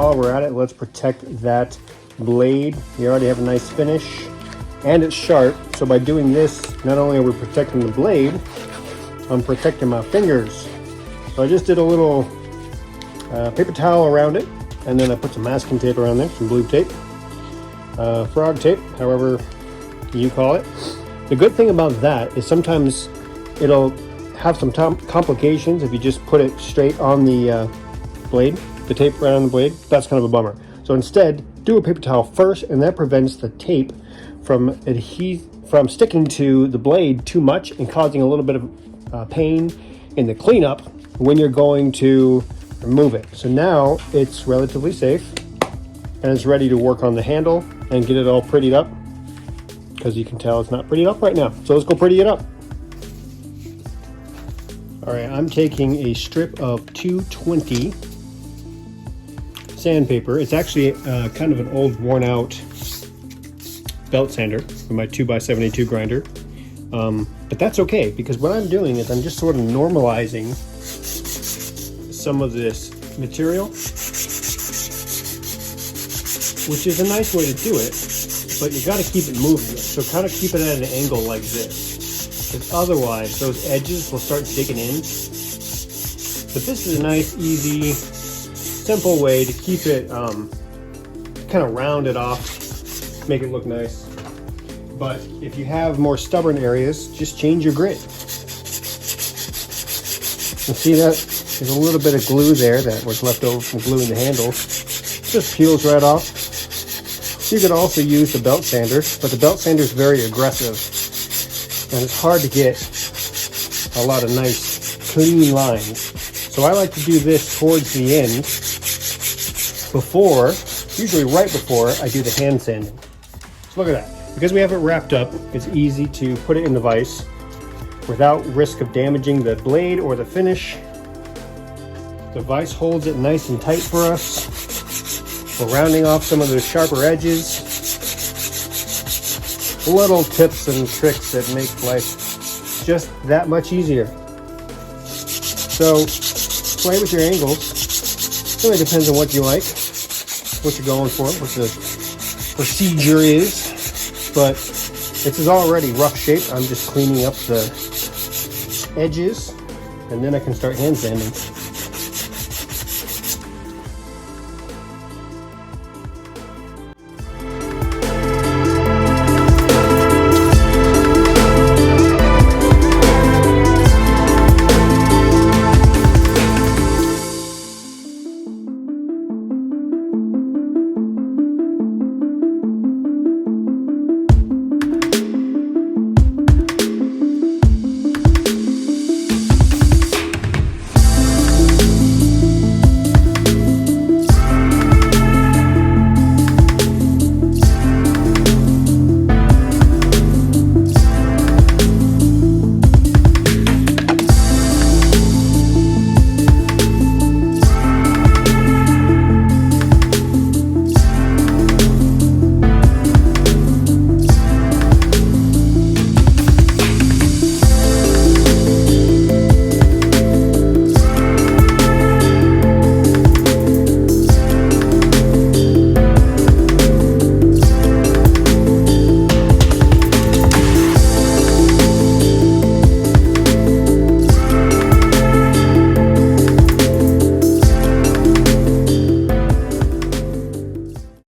while we're at it, let's protect that blade. You already have a nice finish and it's sharp. So by doing this, not only are we protecting the blade, I'm protecting my fingers. So I just did a little paper towel around it, and then I put some masking tape around there, some blue tape, frog tape, however you call it. The good thing about that is sometimes it'll have some complications if you just put it straight on the blade, the tape right on the blade. That's kind of a bummer. So instead, do a paper towel first, and that prevents the tape from sticking to the blade too much and causing a little bit of pain in the cleanup when you're going to remove it. So now it's relatively safe and it's ready to work on the handle and get it all prettied up, because you can tell it's not prettied up right now. So let's go pretty it up. All right, I'm taking a strip of 220 sandpaper. It's actually kind of an old, worn out belt sander with my 2x72 grinder. But that's okay, because what I'm doing is I'm just sort of normalizing some of this material, which is a nice way to do it, but you got to keep it moving. So kind of keep it at an angle like this, because otherwise those edges will start digging in. But this is a nice, easy, simple way to keep it kind of rounded off, make it look nice. But if you have more stubborn areas, just change your grit. You see that? There's a little bit of glue there that was left over from gluing the handles. Just peels right off. You could also use the belt sander, but the belt sander is very aggressive, and it's hard to get a lot of nice, clean lines. So I like to do this towards the end, usually right before I do the hand sanding. So look at that. Because we have it wrapped up, it's easy to put it in the vise without risk of damaging the blade or the finish. The vise holds it nice and tight for us. We're rounding off some of the sharper edges. Little tips and tricks that make life just that much easier. So play with your angles. It really depends on what you like, what you're going for, what the procedure is. But this is already rough shaped. I'm just cleaning up the edges, and then I can start hand sanding.